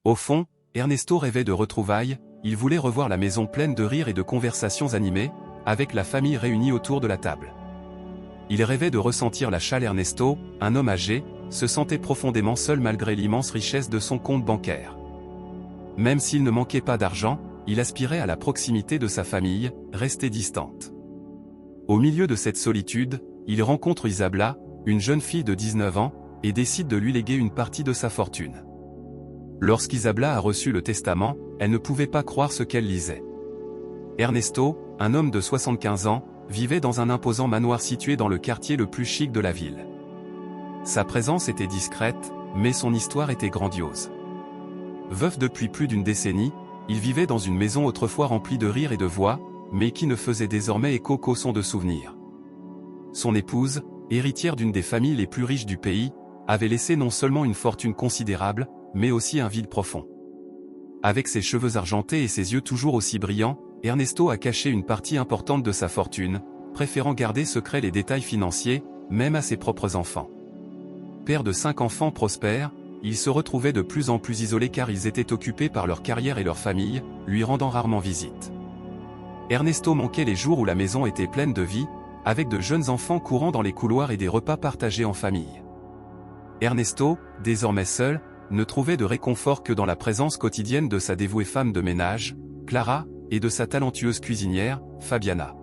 Au fond, Ernesto rêvait de retrouvailles, il voulait revoir la maison pleine de rires et de conversations animées, avec la famille réunie autour de la table. Il rêvait de ressentir la chaleur. Ernesto, un homme âgé, se sentait profondément seul malgré l'immense richesse de son compte bancaire. Même s'il ne manquait pas d'argent, il aspirait à la proximité de sa famille, restée distante. Au milieu de cette solitude, il rencontre Isabella, une jeune fille de 19 ans, et décide de lui léguer une partie de sa fortune. Lorsqu'Isabella a reçu le testament, elle ne pouvait pas croire ce qu'elle lisait. Ernesto, un homme de 75 ans, vivait dans un imposant manoir situé dans le quartier le plus chic de la ville. Sa présence était discrète, mais son histoire était grandiose. Veuf depuis plus d'une décennie, il vivait dans une maison autrefois remplie de rires et de voix, mais qui ne faisait désormais écho qu'au son de souvenirs. Son épouse, héritière d'une des familles les plus riches du pays, avait laissé non seulement une fortune considérable, mais aussi un vide profond. Avec ses cheveux argentés et ses yeux toujours aussi brillants, Ernesto a caché une partie importante de sa fortune, préférant garder secret les détails financiers, même à ses propres enfants. Père de 5 enfants prospères, il se retrouvait de plus en plus isolé car ils étaient occupés par leur carrière et leur famille, lui rendant rarement visite. Ernesto manquait les jours où la maison était pleine de vie, avec de jeunes enfants courant dans les couloirs et des repas partagés en famille. Ernesto, désormais seul, ne trouvait de réconfort que dans la présence quotidienne de sa dévouée femme de ménage, Clara, et de sa talentueuse cuisinière, Fabiana.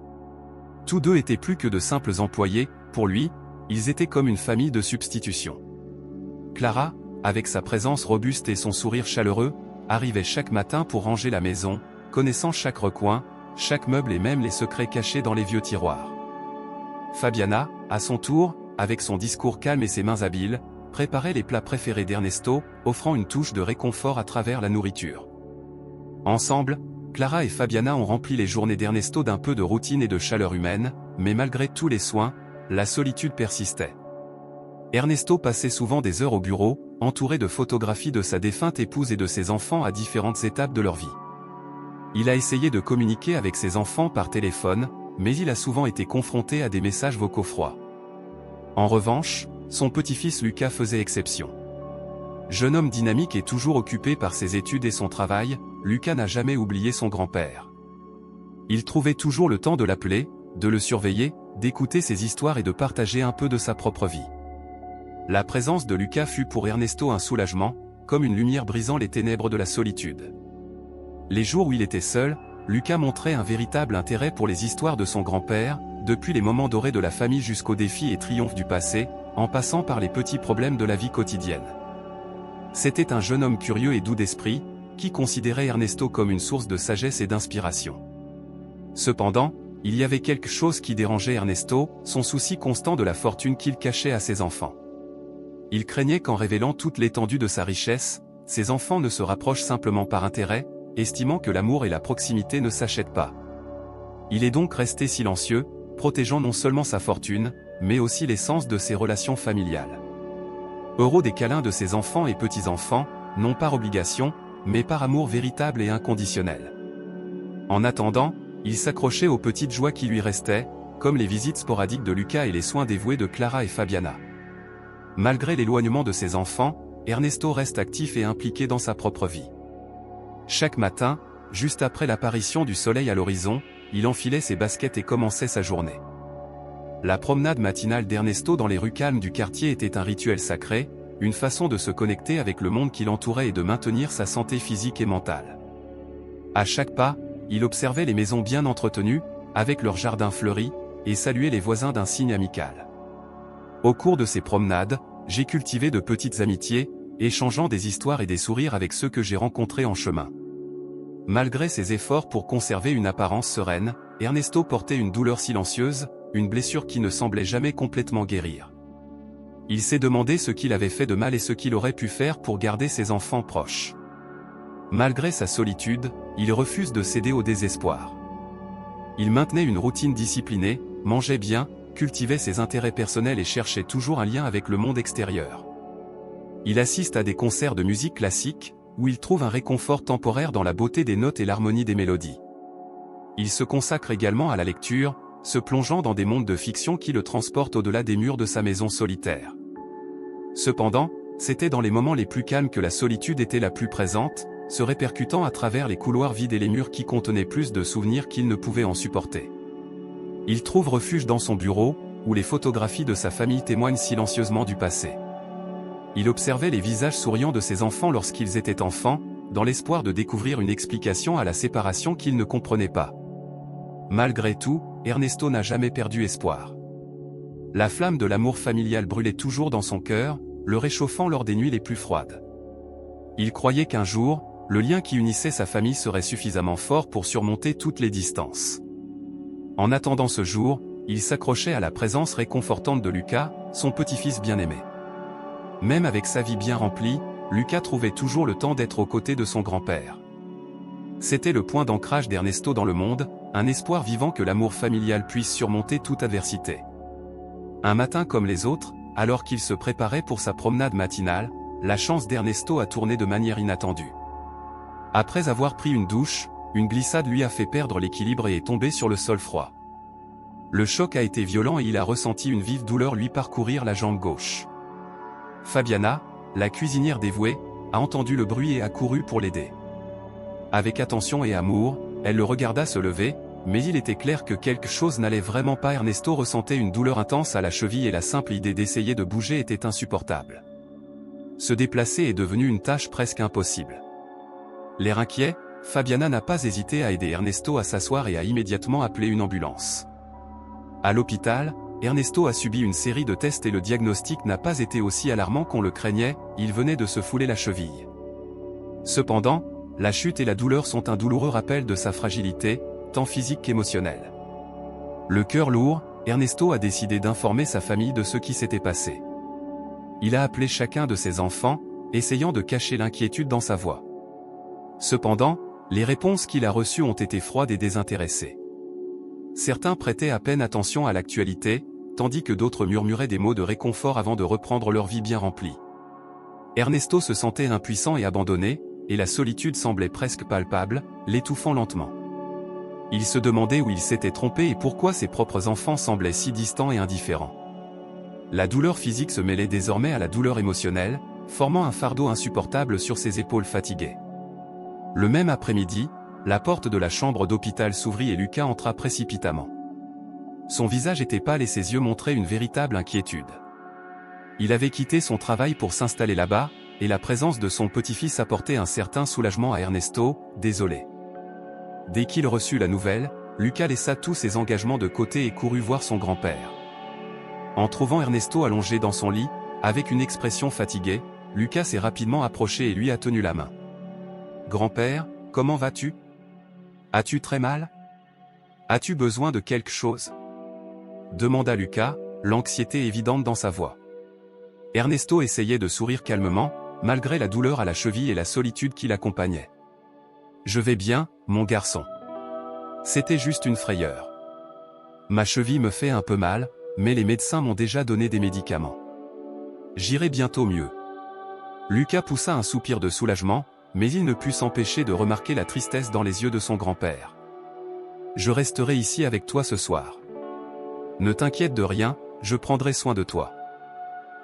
Tous deux étaient plus que de simples employés, pour lui, ils étaient comme une famille de substitution. Clara, avec sa présence robuste et son sourire chaleureux, arrivait chaque matin pour ranger la maison, connaissant chaque recoin, chaque meuble et même les secrets cachés dans les vieux tiroirs. Fabiana, à son tour, avec son discours calme et ses mains habiles, préparait les plats préférés d'Ernesto, offrant une touche de réconfort à travers la nourriture. Ensemble, Clara et Fabiana ont rempli les journées d'Ernesto d'un peu de routine et de chaleur humaine, mais malgré tous les soins, la solitude persistait. Ernesto passait souvent des heures au bureau, entouré de photographies de sa défunte épouse et de ses enfants à différentes étapes de leur vie. Il a essayé de communiquer avec ses enfants par téléphone, mais il a souvent été confronté à des messages vocaux froids. En revanche, son petit-fils Lucas faisait exception. Jeune homme dynamique et toujours occupé par ses études et son travail, Lucas n'a jamais oublié son grand-père. Il trouvait toujours le temps de l'appeler, de le surveiller, d'écouter ses histoires et de partager un peu de sa propre vie. La présence de Lucas fut pour Ernesto un soulagement, comme une lumière brisant les ténèbres de la solitude. Les jours où il était seul, Lucas montrait un véritable intérêt pour les histoires de son grand-père, depuis les moments dorés de la famille jusqu'aux défis et triomphes du passé, en passant par les petits problèmes de la vie quotidienne. C'était un jeune homme curieux et doux d'esprit, qui considérait Ernesto comme une source de sagesse et d'inspiration. Cependant, il y avait quelque chose qui dérangeait Ernesto, son souci constant de la fortune qu'il cachait à ses enfants. Il craignait qu'en révélant toute l'étendue de sa richesse, ses enfants ne se rapprochent simplement par intérêt, estimant que l'amour et la proximité ne s'achètent pas. Il est donc resté silencieux, protégeant non seulement sa fortune, mais aussi l'essence de ses relations familiales. Heureux des câlins de ses enfants et petits-enfants, non par obligation, mais par amour véritable et inconditionnel. En attendant, il s'accrochait aux petites joies qui lui restaient, comme les visites sporadiques de Lucas et les soins dévoués de Clara et Fabiana. Malgré l'éloignement de ses enfants, Ernesto reste actif et impliqué dans sa propre vie. Chaque matin, juste après l'apparition du soleil à l'horizon, il enfilait ses baskets et commençait sa journée. La promenade matinale d'Ernesto dans les rues calmes du quartier était un rituel sacré, une façon de se connecter avec le monde qui l'entourait et de maintenir sa santé physique et mentale. À chaque pas, il observait les maisons bien entretenues, avec leurs jardins fleuris, et saluait les voisins d'un signe amical. Au cours de ces promenades, j'ai cultivé de petites amitiés, échangeant des histoires et des sourires avec ceux que j'ai rencontrés en chemin. Malgré ses efforts pour conserver une apparence sereine, Ernesto portait une douleur silencieuse, une blessure qui ne semblait jamais complètement guérir. Il s'est demandé ce qu'il avait fait de mal et ce qu'il aurait pu faire pour garder ses enfants proches. Malgré sa solitude, il refuse de céder au désespoir. Il maintenait une routine disciplinée, mangeait bien, cultivait ses intérêts personnels et cherchait toujours un lien avec le monde extérieur. Il assiste à des concerts de musique classique, où il trouve un réconfort temporaire dans la beauté des notes et l'harmonie des mélodies. Il se consacre également à la lecture, se plongeant dans des mondes de fiction qui le transportent au-delà des murs de sa maison solitaire. Cependant, C'était dans les moments les plus calmes que la solitude était la plus présente, se répercutant à travers les couloirs vides et les murs qui contenaient plus de souvenirs qu'il ne pouvait en supporter. Il trouve refuge dans son bureau, où les photographies de sa famille témoignent silencieusement du passé. Il observait les visages souriants de ses enfants lorsqu'ils étaient enfants, dans l'espoir de découvrir une explication à la séparation qu'il ne comprenait pas. Malgré tout, Ernesto n'a jamais perdu espoir. La flamme de l'amour familial brûlait toujours dans son cœur, le réchauffant lors des nuits les plus froides. Il croyait qu'un jour, le lien qui unissait sa famille serait suffisamment fort pour surmonter toutes les distances. En attendant ce jour, il s'accrochait à la présence réconfortante de Lucas, son petit-fils bien-aimé. Même avec sa vie bien remplie, Lucas trouvait toujours le temps d'être aux côtés de son grand-père. C'était le point d'ancrage d'Ernesto dans le monde, un espoir vivant que l'amour familial puisse surmonter toute adversité. Un matin comme les autres, alors qu'il se préparait pour sa promenade matinale, la chance d'Ernesto a tourné de manière inattendue. Après avoir pris une douche, une glissade lui a fait perdre l'équilibre et est tombé sur le sol froid. Le choc a été violent et il a ressenti une vive douleur lui parcourir la jambe gauche. Fabiana, la cuisinière dévouée, a entendu le bruit et a couru pour l'aider. Avec attention et amour, elle le regarda se lever, mais il était clair que quelque chose n'allait vraiment pas. Ernesto ressentait une douleur intense à la cheville et la simple idée d'essayer de bouger était insupportable. Se déplacer est devenu une tâche presque impossible. L'air inquiet, Fabiana n'a pas hésité à aider Ernesto à s'asseoir et a immédiatement appelé une ambulance. À l'hôpital, Ernesto a subi une série de tests et le diagnostic n'a pas été aussi alarmant qu'on le craignait, il venait de se fouler la cheville. Cependant, la chute et la douleur sont un douloureux rappel de sa fragilité, tant physique qu'émotionnelle. Le cœur lourd, Ernesto a décidé d'informer sa famille de ce qui s'était passé. Il a appelé chacun de ses enfants, essayant de cacher l'inquiétude dans sa voix. Cependant, les réponses qu'il a reçues ont été froides et désintéressées. Certains prêtaient à peine attention à l'actualité, tandis que d'autres murmuraient des mots de réconfort avant de reprendre leur vie bien remplie. Ernesto se sentait impuissant et abandonné, et la solitude semblait presque palpable, l'étouffant lentement. Il se demandait où il s'était trompé et pourquoi ses propres enfants semblaient si distants et indifférents. La douleur physique se mêlait désormais à la douleur émotionnelle, formant un fardeau insupportable sur ses épaules fatiguées. Le même après-midi, la porte de la chambre d'hôpital s'ouvrit et Lucas entra précipitamment. Son visage était pâle et ses yeux montraient une véritable inquiétude. Il avait quitté son travail pour s'installer là-bas, et la présence de son petit-fils apportait un certain soulagement à Ernesto, désolé. Dès qu'il reçut la nouvelle, Lucas laissa tous ses engagements de côté et courut voir son grand-père. En trouvant Ernesto allongé dans son lit, avec une expression fatiguée, Lucas s'est rapidement approché et lui a tenu la main. « Grand-père, comment vas-tu ? As-tu très mal ? As-tu besoin de quelque chose ?» demanda Lucas, l'anxiété évidente dans sa voix. Ernesto essayait de sourire calmement, malgré la douleur à la cheville et la solitude qui l'accompagnait. « Je vais bien, mon garçon. C'était juste une frayeur. Ma cheville me fait un peu mal, mais les médecins m'ont déjà donné des médicaments. J'irai bientôt mieux. » Lucas poussa un soupir de soulagement, mais il ne put s'empêcher de remarquer la tristesse dans les yeux de son grand-père. « Je resterai ici avec toi ce soir. Ne t'inquiète de rien, je prendrai soin de toi. »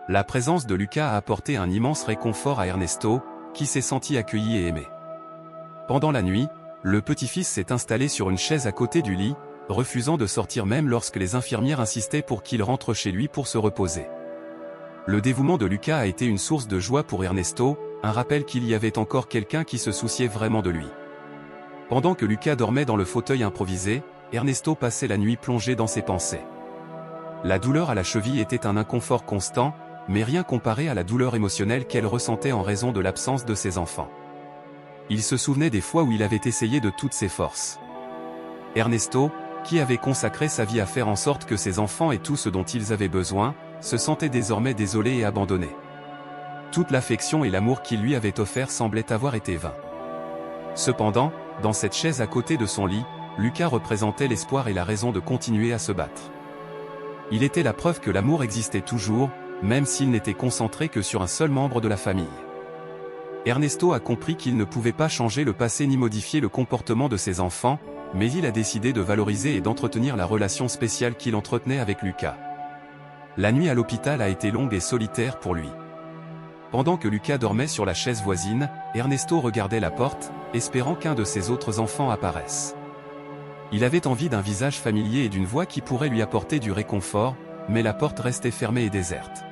La présence de Lucas a apporté un immense réconfort à Ernesto, qui s'est senti accueilli et aimé. Pendant la nuit, le petit-fils s'est installé sur une chaise à côté du lit, refusant de sortir même lorsque les infirmières insistaient pour qu'il rentre chez lui pour se reposer. Le dévouement de Lucas a été une source de joie pour Ernesto, un rappel qu'il y avait encore quelqu'un qui se souciait vraiment de lui. Pendant que Lucas dormait dans le fauteuil improvisé, Ernesto passait la nuit plongé dans ses pensées. La douleur à la cheville était un inconfort constant, mais rien comparé à la douleur émotionnelle qu'elle ressentait en raison de l'absence de ses enfants. Il se souvenait des fois où il avait essayé de toutes ses forces. Ernesto, qui avait consacré sa vie à faire en sorte que ses enfants aient tout ce dont ils avaient besoin, se sentait désormais désolé et abandonné. Toute l'affection et l'amour qu'il lui avait offert semblaient avoir été vains. Cependant, dans cette chaise à côté de son lit, Lucas représentait l'espoir et la raison de continuer à se battre. Il était la preuve que l'amour existait toujours, même s'il n'était concentré que sur un seul membre de la famille. Ernesto a compris qu'il ne pouvait pas changer le passé ni modifier le comportement de ses enfants, mais il a décidé de valoriser et d'entretenir la relation spéciale qu'il entretenait avec Lucas. La nuit à l'hôpital a été longue et solitaire pour lui. Pendant que Lucas dormait sur la chaise voisine, Ernesto regardait la porte, espérant qu'un de ses autres enfants apparaisse. Il avait envie d'un visage familier et d'une voix qui pourrait lui apporter du réconfort, mais la porte restait fermée et déserte.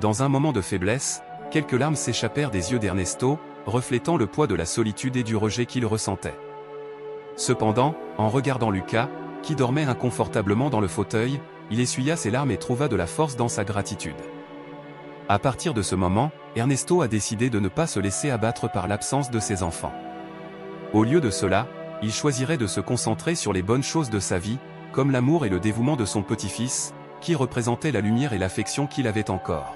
Dans un moment de faiblesse, quelques larmes s'échappèrent des yeux d'Ernesto, reflétant le poids de la solitude et du rejet qu'il ressentait. Cependant, en regardant Lucas, qui dormait inconfortablement dans le fauteuil, il essuya ses larmes et trouva de la force dans sa gratitude. À partir de ce moment, Ernesto a décidé de ne pas se laisser abattre par l'absence de ses enfants. Au lieu de cela, il choisirait de se concentrer sur les bonnes choses de sa vie, comme l'amour et le dévouement de son petit-fils, qui représentait la lumière et l'affection qu'il avait encore.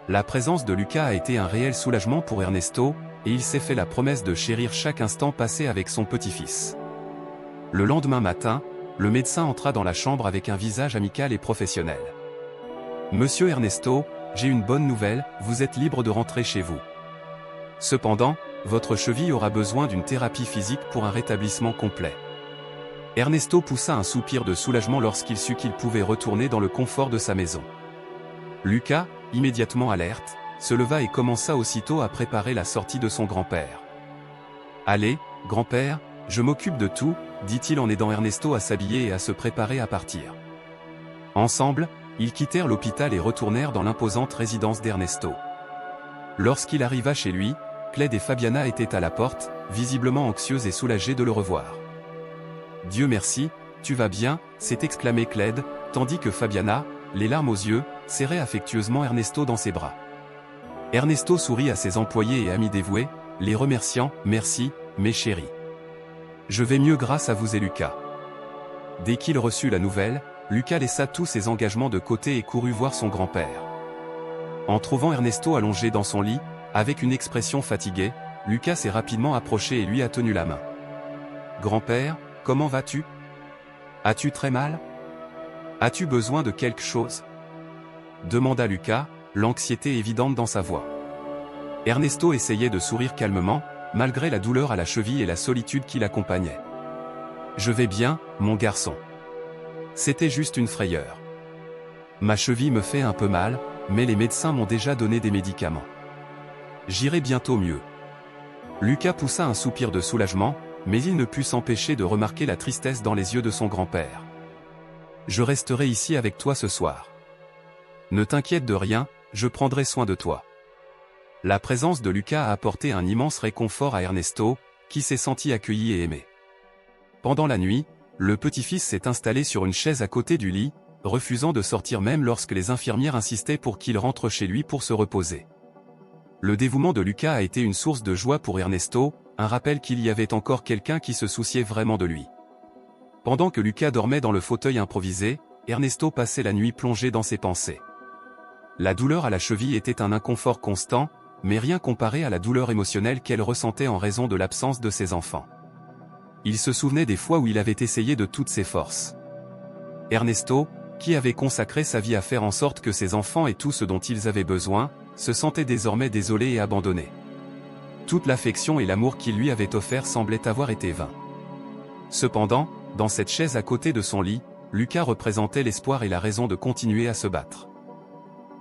La présence de Lucas a été un réel soulagement pour Ernesto, et il s'est fait la promesse de chérir chaque instant passé avec son petit-fils. Le lendemain matin, le médecin entra dans la chambre avec un visage amical et professionnel. « Monsieur Ernesto, j'ai une bonne nouvelle, vous êtes libre de rentrer chez vous. Cependant, votre cheville aura besoin d'une thérapie physique pour un rétablissement complet. » Ernesto poussa un soupir de soulagement lorsqu'il sut qu'il pouvait retourner dans le confort de sa maison. Lucas, immédiatement alerte, se leva et commença aussitôt à préparer la sortie de son grand-père. « Allez, grand-père, je m'occupe de tout, » dit-il en aidant Ernesto à s'habiller et à se préparer à partir. Ensemble, ils quittèrent l'hôpital et retournèrent dans l'imposante résidence d'Ernesto. Lorsqu'il arriva chez lui, Cled et Fabiana étaient à la porte, visiblement anxieuses et soulagées de le revoir. « Dieu merci, tu vas bien » s'est exclamé Cled, tandis que Fabiana, les larmes aux yeux, serrait affectueusement Ernesto dans ses bras. Ernesto sourit à ses employés et amis dévoués, les remerciant « Merci, mes chéris. Je vais mieux grâce à vous et Lucas. » Dès qu'il reçut la nouvelle, Lucas laissa tous ses engagements de côté et courut voir son grand-père. En trouvant Ernesto allongé dans son lit, avec une expression fatiguée, Lucas s'est rapidement approché et lui a tenu la main. « Grand-père, comment vas-tu? As-tu très mal? As-tu besoin de quelque chose ?» demanda Lucas, l'anxiété évidente dans sa voix. Ernesto essayait de sourire calmement, malgré la douleur à la cheville et la solitude qui l'accompagnait. « Je vais bien, mon garçon. C'était juste une frayeur. Ma cheville me fait un peu mal, mais les médecins m'ont déjà donné des médicaments. J'irai bientôt mieux. » Lucas poussa un soupir de soulagement, mais il ne put s'empêcher de remarquer la tristesse dans les yeux de son grand-père. « Je resterai ici avec toi ce soir. Ne t'inquiète de rien, je prendrai soin de toi. » La présence de Lucas a apporté un immense réconfort à Ernesto, qui s'est senti accueilli et aimé. Pendant la nuit, le petit-fils s'est installé sur une chaise à côté du lit, refusant de sortir même lorsque les infirmières insistaient pour qu'il rentre chez lui pour se reposer. Le dévouement de Lucas a été une source de joie pour Ernesto, un rappel qu'il y avait encore quelqu'un qui se souciait vraiment de lui. Pendant que Lucas dormait dans le fauteuil improvisé, Ernesto passait la nuit plongé dans ses pensées. La douleur à la cheville était un inconfort constant, mais rien comparé à la douleur émotionnelle qu'elle ressentait en raison de l'absence de ses enfants. Il se souvenait des fois où il avait essayé de toutes ses forces. Ernesto, qui avait consacré sa vie à faire en sorte que ses enfants aient tout ce dont ils avaient besoin, se sentait désormais désolé et abandonné. Toute l'affection et l'amour qu'il lui avait offert semblaient avoir été vains. Cependant, dans cette chaise à côté de son lit, Lucas représentait l'espoir et la raison de continuer à se battre.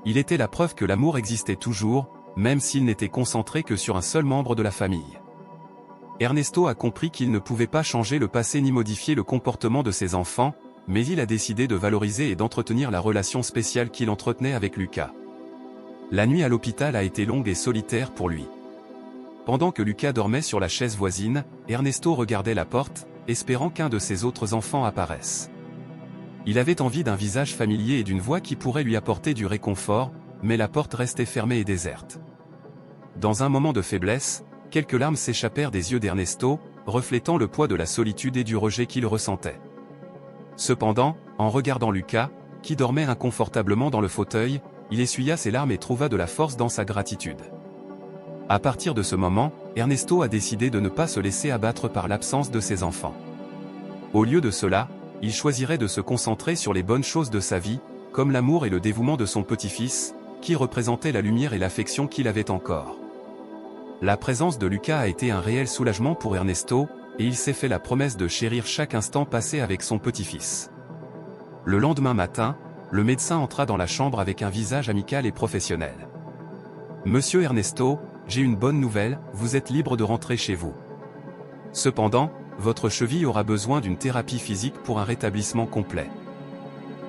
Il était la preuve que l'amour existait toujours, même s'il n'était concentré que sur un seul membre de la famille. Ernesto a compris qu'il ne pouvait pas changer le passé ni modifier le comportement de ses enfants, mais il a décidé de valoriser et d'entretenir la relation spéciale qu'il entretenait avec Lucas. La nuit à l'hôpital a été longue et solitaire pour lui. Pendant que Lucas dormait sur la chaise voisine, Ernesto regardait la porte, espérant qu'un de ses autres enfants apparaisse. Il avait envie d'un visage familier et d'une voix qui pourrait lui apporter du réconfort, mais la porte restait fermée et déserte. Dans un moment de faiblesse, quelques larmes s'échappèrent des yeux d'Ernesto, reflétant le poids de la solitude et du rejet qu'il ressentait. Cependant, en regardant Lucas, qui dormait inconfortablement dans le fauteuil, il essuya ses larmes et trouva de la force dans sa gratitude. À partir de ce moment, Ernesto a décidé de ne pas se laisser abattre par l'absence de ses enfants. Au lieu de cela, il choisirait de se concentrer sur les bonnes choses de sa vie, comme l'amour et le dévouement de son petit-fils, qui représentait la lumière et l'affection qu'il avait encore. La présence de Lucas a été un réel soulagement pour Ernesto, et il s'est fait la promesse de chérir chaque instant passé avec son petit-fils. Le lendemain matin, le médecin entra dans la chambre avec un visage amical et professionnel. Monsieur Ernesto, j'ai une bonne nouvelle, vous êtes libre de rentrer chez vous. Cependant, votre cheville aura besoin d'une thérapie physique pour un rétablissement complet.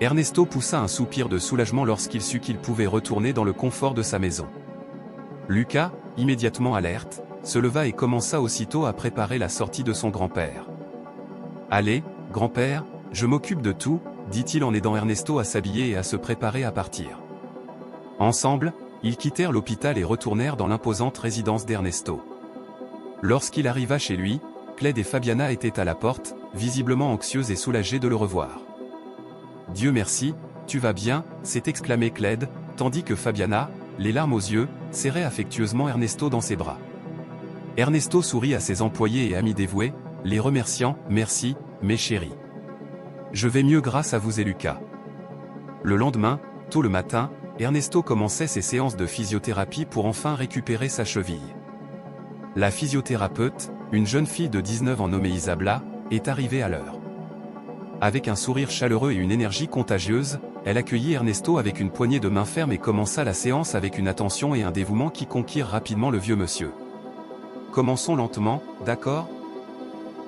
Ernesto poussa un soupir de soulagement lorsqu'il sut qu'il pouvait retourner dans le confort de sa maison. Lucas, immédiatement alerte, se leva et commença aussitôt à préparer la sortie de son grand-père. « Allez, grand-père, je m'occupe de tout », dit-il en aidant Ernesto à s'habiller et à se préparer à partir. Ensemble, ils quittèrent l'hôpital et retournèrent dans l'imposante résidence d'Ernesto. Lorsqu'il arriva chez lui, Cled et Fabiana étaient à la porte, visiblement anxieuses et soulagées de le revoir. « Dieu merci, tu vas bien » s'est exclamé Cled, tandis que Fabiana, les larmes aux yeux, serrait affectueusement Ernesto dans ses bras. Ernesto sourit à ses employés et amis dévoués, les remerciant « Merci, mes chéris. Je vais mieux grâce à vous et Lucas. » Le lendemain, tôt le matin, Ernesto commençait ses séances de physiothérapie pour enfin récupérer sa cheville. La physiothérapeute, une jeune fille de 19 ans nommée Isabella, est arrivée à l'heure. Avec un sourire chaleureux et une énergie contagieuse, elle accueillit Ernesto avec une poignée de main ferme et commença la séance avec une attention et un dévouement qui conquirent rapidement le vieux monsieur. « Commençons lentement, d'accord ?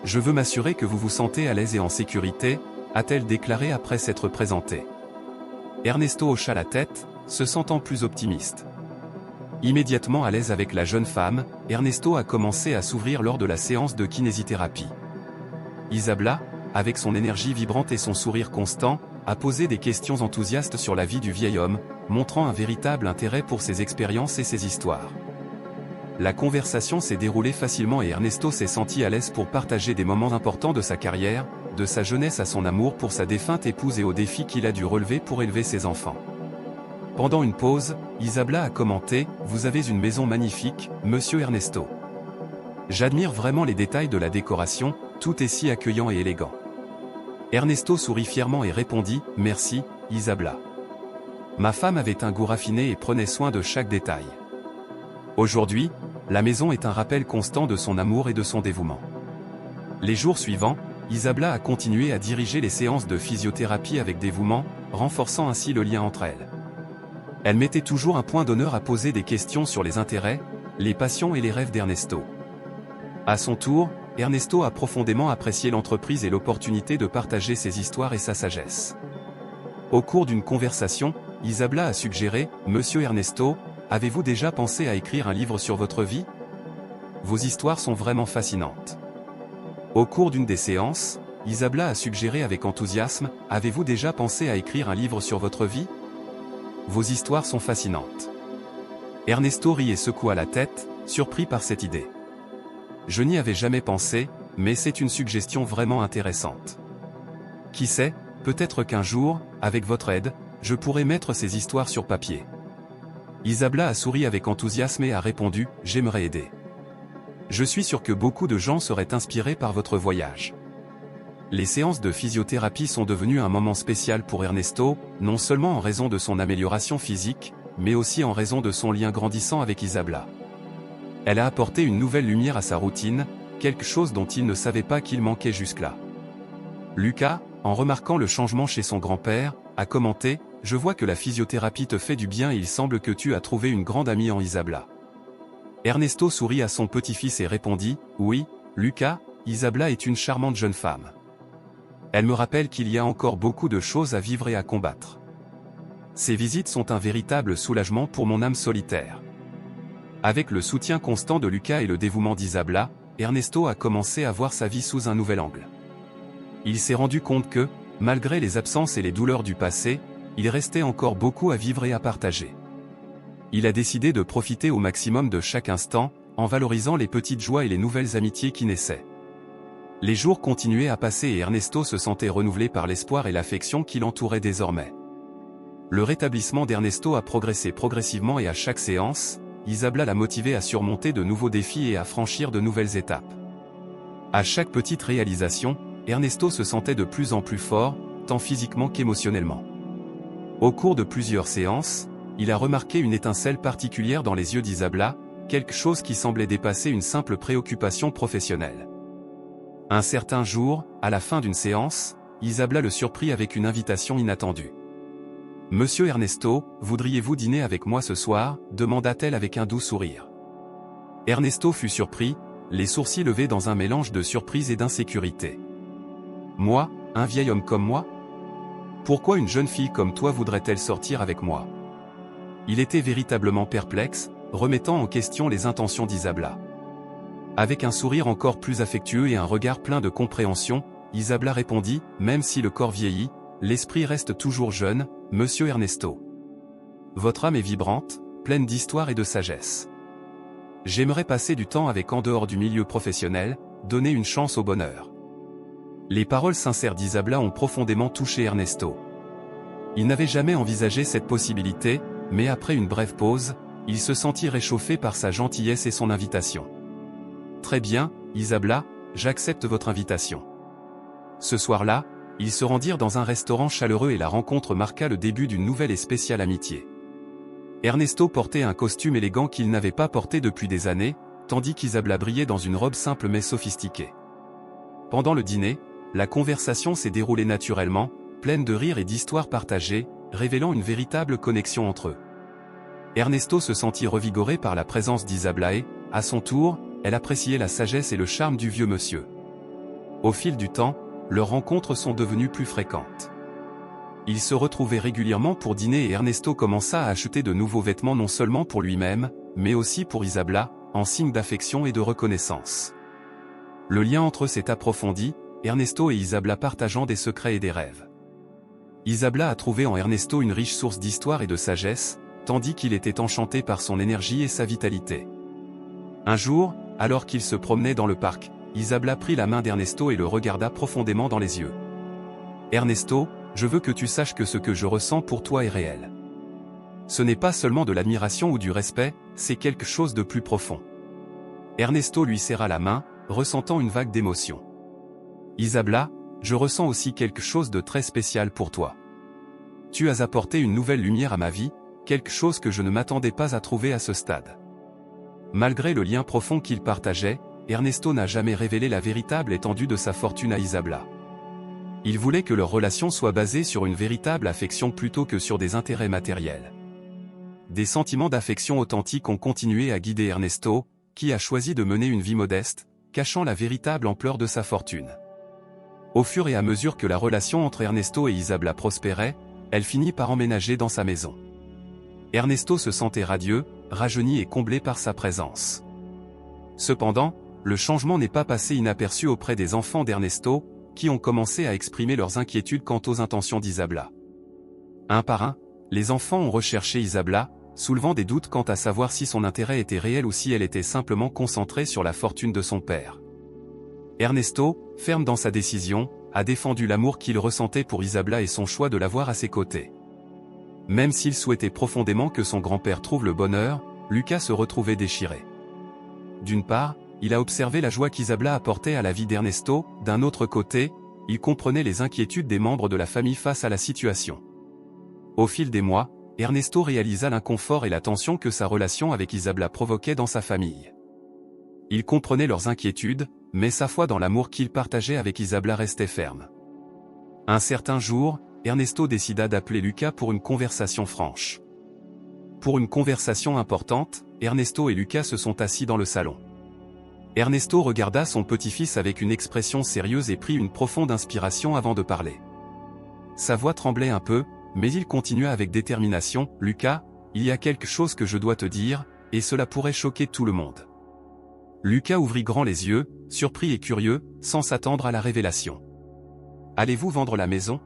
Je veux m'assurer que vous vous sentez à l'aise et en sécurité », a-t-elle déclaré après s'être présentée. Ernesto hocha la tête, se sentant plus optimiste. Immédiatement à l'aise avec la jeune femme, Ernesto a commencé à s'ouvrir lors de la séance de kinésithérapie. Isabella, avec son énergie vibrante et son sourire constant, a posé des questions enthousiastes sur la vie du vieil homme, montrant un véritable intérêt pour ses expériences et ses histoires. La conversation s'est déroulée facilement et Ernesto s'est senti à l'aise pour partager des moments importants de sa carrière, de sa jeunesse à son amour pour sa défunte épouse et aux défis qu'il a dû relever pour élever ses enfants. Pendant une pause, Isabella a commenté « Vous avez une maison magnifique, monsieur Ernesto. J'admire vraiment les détails de la décoration, tout est si accueillant et élégant. » Ernesto sourit fièrement et répondit « Merci, Isabella. Ma femme avait un goût raffiné et prenait soin de chaque détail. Aujourd'hui, la maison est un rappel constant de son amour et de son dévouement. » Les jours suivants, Isabella a continué à diriger les séances de physiothérapie avec dévouement, renforçant ainsi le lien entre elles. Elle mettait toujours un point d'honneur à poser des questions sur les intérêts, les passions et les rêves d'Ernesto. À son tour, Ernesto a profondément apprécié l'entreprise et l'opportunité de partager ses histoires et sa sagesse. Au cours d'une conversation, Isabella a suggéré « Monsieur Ernesto, avez-vous déjà pensé à écrire un livre sur votre vie ? Vos histoires sont vraiment fascinantes. » Au cours d'une des séances, Isabella a suggéré avec enthousiasme « Avez-vous déjà pensé à écrire un livre sur votre vie ? Vos histoires sont fascinantes. » Ernesto rit et secoua la tête, surpris par cette idée. « Je n'y avais jamais pensé, mais c'est une suggestion vraiment intéressante. Qui sait, peut-être qu'un jour, avec votre aide, je pourrai mettre ces histoires sur papier. » Isabella a souri avec enthousiasme et a répondu « J'aimerais aider. Je suis sûr que beaucoup de gens seraient inspirés par votre voyage. » Les séances de physiothérapie sont devenues un moment spécial pour Ernesto, non seulement en raison de son amélioration physique, mais aussi en raison de son lien grandissant avec Isabella. Elle a apporté une nouvelle lumière à sa routine, quelque chose dont il ne savait pas qu'il manquait jusque-là. Lucas, en remarquant le changement chez son grand-père, a commenté « Je vois que la physiothérapie te fait du bien et il semble que tu as trouvé une grande amie en Isabella. » Ernesto sourit à son petit-fils et répondit « Oui, Lucas, Isabella est une charmante jeune femme. Elle me rappelle qu'il y a encore beaucoup de choses à vivre et à combattre. Ces visites sont un véritable soulagement pour mon âme solitaire. » Avec le soutien constant de Lucas et le dévouement d'Isabella, Ernesto a commencé à voir sa vie sous un nouvel angle. Il s'est rendu compte que, malgré les absences et les douleurs du passé, il restait encore beaucoup à vivre et à partager. Il a décidé de profiter au maximum de chaque instant, en valorisant les petites joies et les nouvelles amitiés qui naissaient. Les jours continuaient à passer et Ernesto se sentait renouvelé par l'espoir et l'affection qui l'entouraient désormais. Le rétablissement d'Ernesto a progressé progressivement et à chaque séance, Isabella l'a motivé à surmonter de nouveaux défis et à franchir de nouvelles étapes. À chaque petite réalisation, Ernesto se sentait de plus en plus fort, tant physiquement qu'émotionnellement. Au cours de plusieurs séances, il a remarqué une étincelle particulière dans les yeux d'Isabella, quelque chose qui semblait dépasser une simple préoccupation professionnelle. Un certain jour, à la fin d'une séance, Isabella le surprit avec une invitation inattendue. Monsieur Ernesto, voudriez-vous dîner avec moi ce soir, demanda-t-elle avec un doux sourire. Ernesto fut surpris, les sourcils levés dans un mélange de surprise et d'insécurité. Moi, un vieil homme comme moi? Pourquoi une jeune fille comme toi voudrait-elle sortir avec moi? Il était véritablement perplexe, remettant en question les intentions d'Isabella. Avec un sourire encore plus affectueux et un regard plein de compréhension, Isabella répondit, même si le corps vieillit, l'esprit reste toujours jeune, monsieur Ernesto. Votre âme est vibrante, pleine d'histoire et de sagesse. J'aimerais passer du temps avec en dehors du milieu professionnel, donner une chance au bonheur. Les paroles sincères d'Isabella ont profondément touché Ernesto. Il n'avait jamais envisagé cette possibilité, mais après une brève pause, il se sentit réchauffé par sa gentillesse et son invitation. Très bien, Isabella, j'accepte votre invitation. Ce soir-là, ils se rendirent dans un restaurant chaleureux et la rencontre marqua le début d'une nouvelle et spéciale amitié. Ernesto portait un costume élégant qu'il n'avait pas porté depuis des années, tandis qu'Isabella brillait dans une robe simple mais sophistiquée. Pendant le dîner, la conversation s'est déroulée naturellement, pleine de rires et d'histoires partagées, révélant une véritable connexion entre eux. Ernesto se sentit revigoré par la présence d'Isabella et, à son tour, elle appréciait la sagesse et le charme du vieux monsieur. Au fil du temps, leurs rencontres sont devenues plus fréquentes. Ils se retrouvaient régulièrement pour dîner et Ernesto commença à acheter de nouveaux vêtements non seulement pour lui-même, mais aussi pour Isabella, en signe d'affection et de reconnaissance. Le lien entre eux s'est approfondi, Ernesto et Isabella partageant des secrets et des rêves. Isabella a trouvé en Ernesto une riche source d'histoire et de sagesse, tandis qu'il était enchanté par son énergie et sa vitalité. Un jour, alors qu'il se promenait dans le parc, Isabella prit la main d'Ernesto et le regarda profondément dans les yeux. « Ernesto, je veux que tu saches que ce que je ressens pour toi est réel. Ce n'est pas seulement de l'admiration ou du respect, c'est quelque chose de plus profond. » Ernesto lui serra la main, ressentant une vague d'émotion. « Isabella, je ressens aussi quelque chose de très spécial pour toi. Tu as apporté une nouvelle lumière à ma vie, quelque chose que je ne m'attendais pas à trouver à ce stade. » Malgré le lien profond qu'ils partageaient, Ernesto n'a jamais révélé la véritable étendue de sa fortune à Isabella. Il voulait que leur relation soit basée sur une véritable affection plutôt que sur des intérêts matériels. Des sentiments d'affection authentiques ont continué à guider Ernesto, qui a choisi de mener une vie modeste, cachant la véritable ampleur de sa fortune. Au fur et à mesure que la relation entre Ernesto et Isabella prospérait, elle finit par emménager dans sa maison. Ernesto se sentait radieux, rajeuni et comblé par sa présence. Cependant, le changement n'est pas passé inaperçu auprès des enfants d'Ernesto, qui ont commencé à exprimer leurs inquiétudes quant aux intentions d'Isabella. Un par un, les enfants ont recherché Isabella, soulevant des doutes quant à savoir si son intérêt était réel ou si elle était simplement concentrée sur la fortune de son père. Ernesto, ferme dans sa décision, a défendu l'amour qu'il ressentait pour Isabella et son choix de l'avoir à ses côtés. Même s'il souhaitait profondément que son grand-père trouve le bonheur, Lucas se retrouvait déchiré. D'une part, il a observé la joie qu'Isabella apportait à la vie d'Ernesto, d'un autre côté, il comprenait les inquiétudes des membres de la famille face à la situation. Au fil des mois, Ernesto réalisa l'inconfort et la tension que sa relation avec Isabella provoquait dans sa famille. Il comprenait leurs inquiétudes, mais sa foi dans l'amour qu'il partageait avec Isabella restait ferme. Un certain jour, Ernesto décida d'appeler Lucas pour une conversation franche. Pour une conversation importante, Ernesto et Lucas se sont assis dans le salon. Ernesto regarda son petit-fils avec une expression sérieuse et prit une profonde inspiration avant de parler. Sa voix tremblait un peu, mais il continua avec détermination. « Lucas, il y a quelque chose que je dois te dire, et cela pourrait choquer tout le monde. » Lucas ouvrit grand les yeux, surpris et curieux, sans s'attendre à la révélation. « Allez-vous vendre la maison ? » ?»«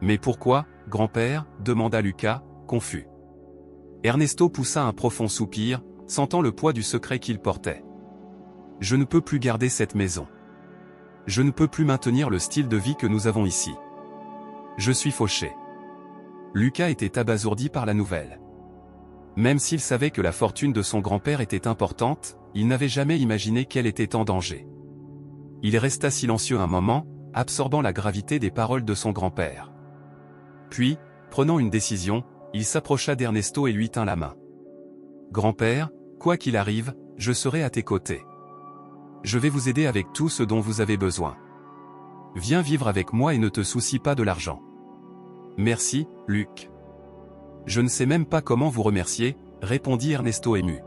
Mais pourquoi, grand-père ?» demanda Lucas, confus. Ernesto poussa un profond soupir, sentant le poids du secret qu'il portait. « Je ne peux plus garder cette maison. Je ne peux plus maintenir le style de vie que nous avons ici. Je suis fauché. » Lucas était abasourdi par la nouvelle. Même s'il savait que la fortune de son grand-père était importante, il n'avait jamais imaginé qu'elle était en danger. Il resta silencieux un moment, absorbant la gravité des paroles de son grand-père. Puis, prenant une décision, il s'approcha d'Ernesto et lui tint la main. « Grand-père, quoi qu'il arrive, je serai à tes côtés. Je vais vous aider avec tout ce dont vous avez besoin. Viens vivre avec moi et ne te soucie pas de l'argent. » « Merci, Luc. » Je ne sais même pas comment vous remercier, répondit Ernesto ému.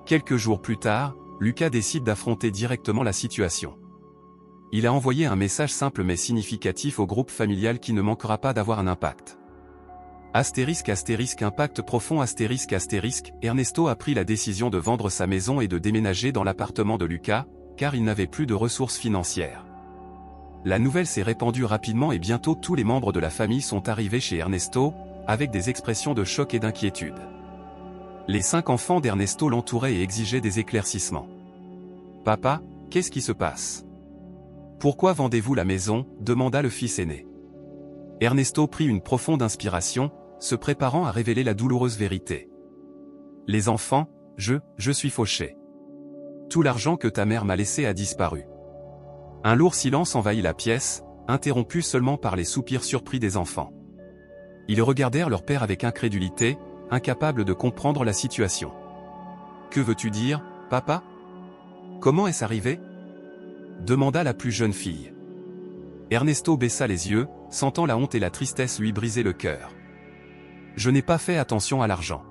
Quelques jours plus tard, Lucas décide d'affronter directement la situation. Il a envoyé un message simple mais significatif au groupe familial qui ne manquera pas d'avoir un impact. Astérisque astérisque impact profond astérisque astérisque, Ernesto a pris la décision de vendre sa maison et de déménager dans l'appartement de Lucas, car il n'avait plus de ressources financières. La nouvelle s'est répandue rapidement et bientôt tous les membres de la famille sont arrivés chez Ernesto, avec des expressions de choc et d'inquiétude. Les 5 enfants d'Ernesto l'entouraient et exigeaient des éclaircissements. « Papa, qu'est-ce qui se passe ? Pourquoi vendez-vous la maison ?» demanda le fils aîné. Ernesto prit une profonde inspiration, se préparant à révéler la douloureuse vérité. « Les enfants, je suis fauché. Tout l'argent que ta mère m'a laissé a disparu. » Un lourd silence envahit la pièce, interrompu seulement par les soupirs surpris des enfants. Ils regardèrent leur père avec incrédulité, incapables de comprendre la situation. « Que veux-tu dire, papa ? Comment est-ce arrivé ?» demanda la plus jeune fille. Ernesto baissa les yeux, sentant la honte et la tristesse lui briser le cœur. « Je n'ai pas fait attention à l'argent.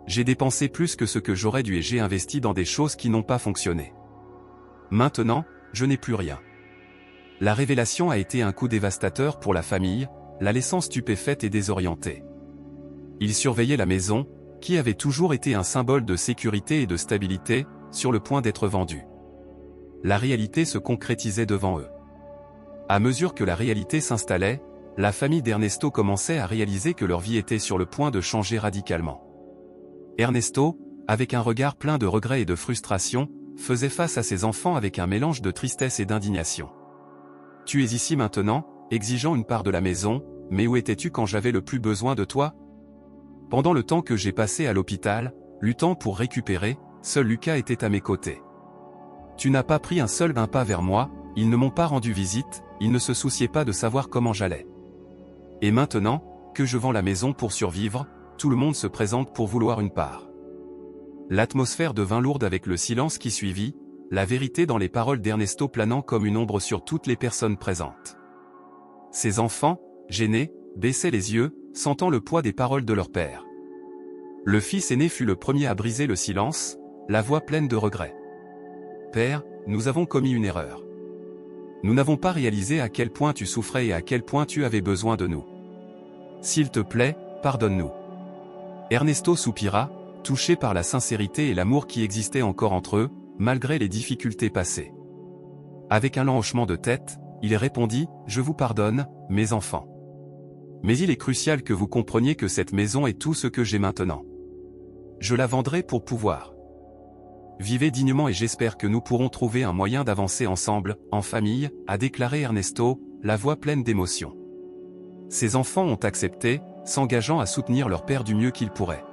J'ai dépensé plus que ce que j'aurais dû et j'ai investi dans des choses qui n'ont pas fonctionné. Maintenant, je n'ai plus rien. » La révélation a été un coup dévastateur pour la famille, la laissant stupéfaite et désorientée. Ils surveillaient la maison, qui avait toujours été un symbole de sécurité et de stabilité, sur le point d'être vendue. La réalité se concrétisait devant eux. À mesure que la réalité s'installait, la famille d'Ernesto commençait à réaliser que leur vie était sur le point de changer radicalement. Ernesto, avec un regard plein de regrets et de frustration, faisait face à ses enfants avec un mélange de tristesse et d'indignation. « Tu es ici maintenant, exigeant une part de la maison, mais où étais-tu quand j'avais le plus besoin de toi ? Pendant le temps que j'ai passé à l'hôpital, luttant pour récupérer, seul Lucas était à mes côtés. Tu n'as pas pris un seul pas vers moi, ils ne m'ont pas rendu visite, ils ne se souciaient pas de savoir comment j'allais. Et maintenant, que je vends la maison pour survivre, tout le monde se présente pour vouloir une part. » L'atmosphère devint lourde avec le silence qui suivit, la vérité dans les paroles d'Ernesto planant comme une ombre sur toutes les personnes présentes. Ces enfants, gênés, baissaient les yeux, sentant le poids des paroles de leur père. Le fils aîné fut le premier à briser le silence, la voix pleine de regret. « Père, nous avons commis une erreur. Nous n'avons pas réalisé à quel point tu souffrais et à quel point tu avais besoin de nous. S'il te plaît, pardonne-nous. » Ernesto soupira, touché par la sincérité et l'amour qui existaient encore entre eux, malgré les difficultés passées. Avec un lent hochement de tête, il répondit « Je vous pardonne, mes enfants. Mais il est crucial que vous compreniez que cette maison est tout ce que j'ai maintenant. Je la vendrai pour pouvoir. Vivez dignement et j'espère que nous pourrons trouver un moyen d'avancer ensemble, en famille, » a déclaré Ernesto, la voix pleine d'émotion. Ses enfants ont accepté, s'engageant à soutenir leur père du mieux qu'ils pourraient.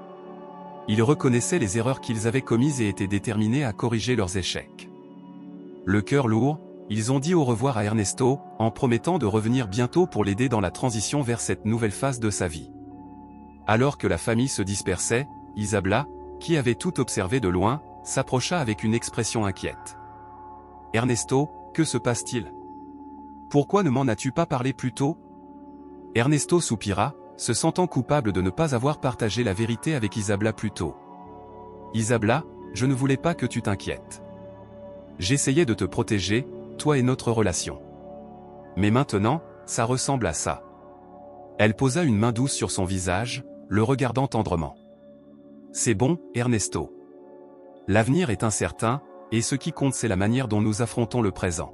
Ils reconnaissaient les erreurs qu'ils avaient commises et étaient déterminés à corriger leurs échecs. Le cœur lourd, ils ont dit au revoir à Ernesto, en promettant de revenir bientôt pour l'aider dans la transition vers cette nouvelle phase de sa vie. Alors que la famille se dispersait, Isabella, qui avait tout observé de loin, s'approcha avec une expression inquiète. « Ernesto, que se passe-t-il ? Pourquoi ne m'en as-tu pas parlé plus tôt ?» Ernesto soupira, se sentant coupable de ne pas avoir partagé la vérité avec Isabella plus tôt. « Isabella, je ne voulais pas que tu t'inquiètes. J'essayais de te protéger, toi et notre relation. Mais maintenant, ça ressemble à ça. » Elle posa une main douce sur son visage, le regardant tendrement. « C'est bon, Ernesto. L'avenir est incertain, et ce qui compte c'est la manière dont nous affrontons le présent. »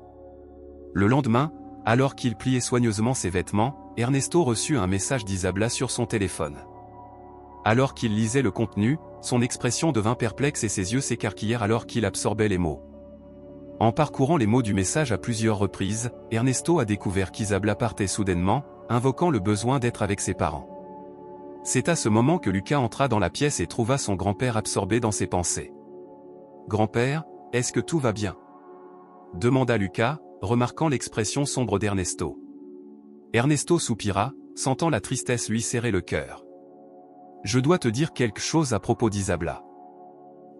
Le lendemain, alors qu'il pliait soigneusement ses vêtements, Ernesto reçut un message d'Isabella sur son téléphone. Alors qu'il lisait le contenu, son expression devint perplexe et ses yeux s'écarquillèrent alors qu'il absorbait les mots. En parcourant les mots du message à plusieurs reprises, Ernesto a découvert qu'Isabella partait soudainement, invoquant le besoin d'être avec ses parents. C'est à ce moment que Lucas entra dans la pièce et trouva son grand-père absorbé dans ses pensées. « Grand-père, est-ce que tout va bien ?» demanda Lucas, remarquant l'expression sombre d'Ernesto. Ernesto soupira, sentant la tristesse lui serrer le cœur. « Je dois te dire quelque chose à propos d'Isabella.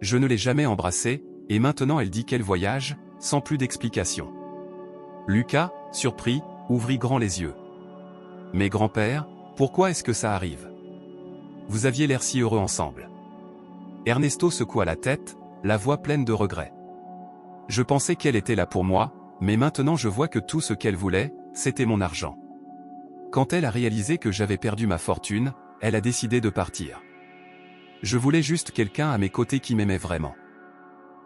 Je ne l'ai jamais embrassée, et maintenant elle dit qu'elle voyage, sans plus d'explication. » Lucas, surpris, ouvrit grand les yeux. « Mais grand-père, pourquoi est-ce que ça arrive ? vous aviez l'air si heureux ensemble. Ernesto secoua la tête, la voix pleine de regret. Je pensais qu'elle était là pour moi, mais maintenant je vois que tout ce qu'elle voulait, c'était mon argent. Quand elle a réalisé que j'avais perdu ma fortune, elle a décidé de partir. Je voulais juste quelqu'un à mes côtés qui m'aimait vraiment.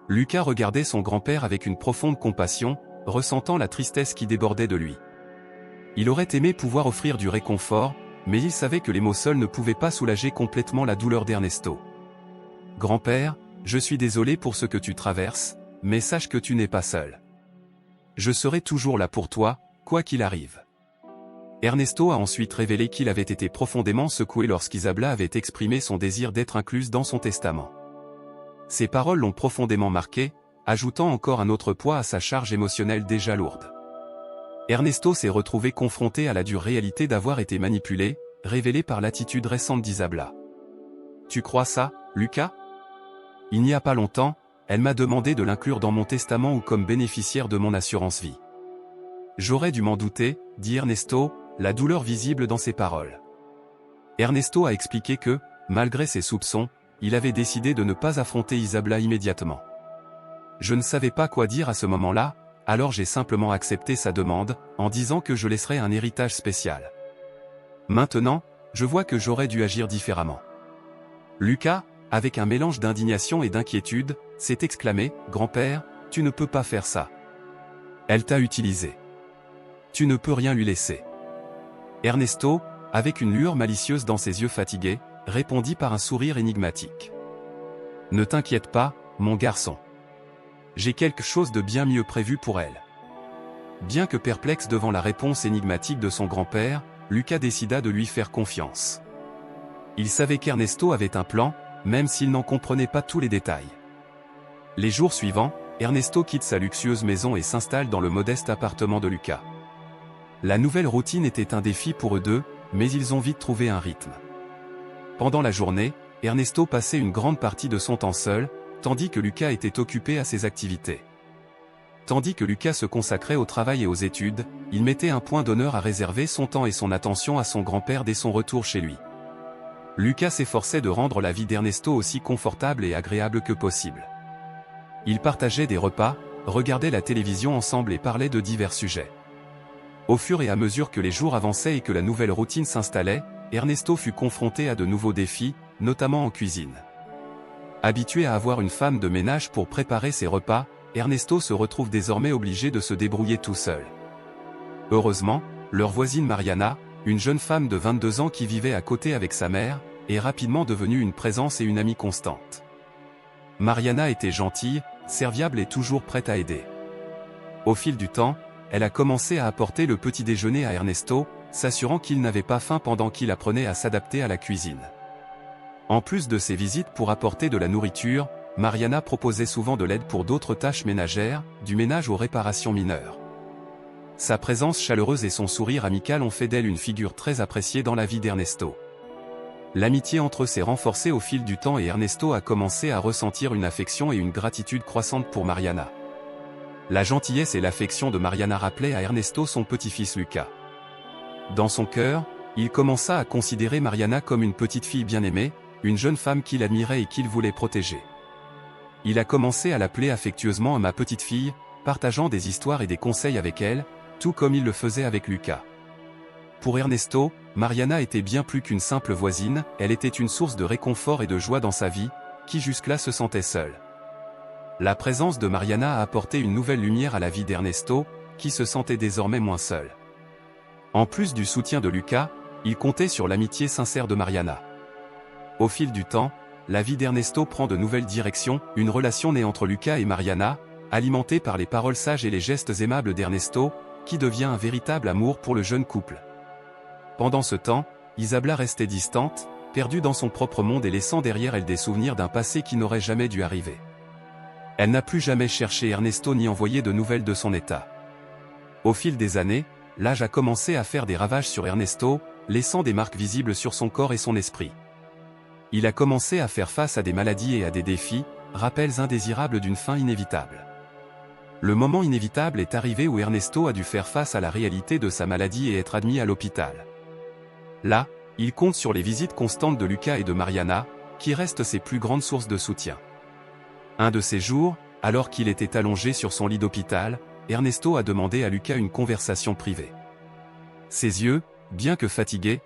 Lucas regardait son grand-père avec une profonde compassion, ressentant la tristesse qui débordait de lui. Il aurait aimé pouvoir offrir du réconfort, mais il savait que les mots seuls ne pouvaient pas soulager complètement la douleur d'Ernesto. « Grand-père, je suis désolé pour ce que tu traverses, mais sache que tu n'es pas seul. Je serai toujours là pour toi, quoi qu'il arrive. » Ernesto a ensuite révélé qu'il avait été profondément secoué lorsqu'Isabela avait exprimé son désir d'être incluse dans son testament. Ces paroles l'ont profondément marqué, ajoutant encore un autre poids à sa charge émotionnelle déjà lourde. Ernesto s'est retrouvé confronté à la dure réalité d'avoir été manipulé, révélée par l'attitude récente d'Isabela. « Tu crois ça, Lucas ? Il n'y a pas longtemps, elle m'a demandé de l'inclure dans mon testament ou comme bénéficiaire de mon assurance vie. J'aurais dû m'en douter, dit Ernesto, la douleur visible dans ses paroles. Ernesto a expliqué que, malgré ses soupçons, il avait décidé de ne pas affronter Isabela immédiatement. Je ne savais pas quoi dire à ce moment-là, alors j'ai simplement accepté sa demande, en disant que je laisserais un héritage spécial. Maintenant, je vois que j'aurais dû agir différemment. Lucas, avec un mélange d'indignation et d'inquiétude, s'est exclamé, « Grand-père, tu ne peux pas faire ça. Elle t'a utilisé. Tu ne peux rien lui laisser. » Ernesto, avec une lueur malicieuse dans ses yeux fatigués, répondit par un sourire énigmatique. « Ne t'inquiète pas, mon garçon. J'ai quelque chose de bien mieux prévu pour elle. » Bien que perplexe devant la réponse énigmatique de son grand-père, Lucas décida de lui faire confiance. Il savait qu'Ernesto avait un plan, même s'il n'en comprenait pas tous les détails. Les jours suivants, Ernesto quitte sa luxueuse maison et s'installe dans le modeste appartement de Lucas. La nouvelle routine était un défi pour eux deux, mais ils ont vite trouvé un rythme. Pendant la journée, Ernesto passait une grande partie de son temps seul, tandis que Lucas était occupé à ses activités. Tandis que Lucas se consacrait au travail et aux études, il mettait un point d'honneur à réserver son temps et son attention à son grand-père dès son retour chez lui. Lucas s'efforçait de rendre la vie d'Ernesto aussi confortable et agréable que possible. Ils partageaient des repas, regardaient la télévision ensemble et parlaient de divers sujets. Au fur et à mesure que les jours avançaient et que la nouvelle routine s'installait, Ernesto fut confronté à de nouveaux défis, notamment en cuisine. Habitué à avoir une femme de ménage pour préparer ses repas, Ernesto se retrouve désormais obligé de se débrouiller tout seul. Heureusement, leur voisine Mariana, une jeune femme de 22 ans qui vivait à côté avec sa mère, est rapidement devenue une présence et une amie constante. Mariana était gentille, serviable et toujours prête à aider. Au fil du temps, elle a commencé à apporter le petit déjeuner à Ernesto, s'assurant qu'il n'avait pas faim pendant qu'il apprenait à s'adapter à la cuisine. En plus de ses visites pour apporter de la nourriture, Mariana proposait souvent de l'aide pour d'autres tâches ménagères, du ménage aux réparations mineures. Sa présence chaleureuse et son sourire amical ont fait d'elle une figure très appréciée dans la vie d'Ernesto. L'amitié entre eux s'est renforcée au fil du temps et Ernesto a commencé à ressentir une affection et une gratitude croissante pour Mariana. La gentillesse et l'affection de Mariana rappelaient à Ernesto son petit-fils Lucas. Dans son cœur, il commença à considérer Mariana comme une petite fille bien-aimée, une jeune femme qu'il admirait et qu'il voulait protéger. Il a commencé à l'appeler affectueusement ma petite fille, partageant des histoires et des conseils avec elle, tout comme il le faisait avec Lucas. Pour Ernesto, Mariana était bien plus qu'une simple voisine, elle était une source de réconfort et de joie dans sa vie, qui jusque-là se sentait seule. La présence de Mariana a apporté une nouvelle lumière à la vie d'Ernesto, qui se sentait désormais moins seul. En plus du soutien de Lucas, il comptait sur l'amitié sincère de Mariana. Au fil du temps, la vie d'Ernesto prend de nouvelles directions, une relation née entre Lucas et Mariana, alimentée par les paroles sages et les gestes aimables d'Ernesto, qui devient un véritable amour pour le jeune couple. Pendant ce temps, Isabela restait distante, perdue dans son propre monde et laissant derrière elle des souvenirs d'un passé qui n'aurait jamais dû arriver. Elle n'a plus jamais cherché Ernesto ni envoyé de nouvelles de son état. Au fil des années, l'âge a commencé à faire des ravages sur Ernesto, laissant des marques visibles sur son corps et son esprit. Il a commencé à faire face à des maladies et à des défis, rappels indésirables d'une fin inévitable. Le moment inévitable est arrivé où Ernesto a dû faire face à la réalité de sa maladie et être admis à l'hôpital. Là, Il compte sur les visites constantes de Lucas et de Mariana, qui restent ses plus grandes sources de soutien. Un de ces jours, alors qu'il était allongé sur son lit d'hôpital, Ernesto a demandé à Lucas une conversation privée. Ses yeux, bien que fatigués,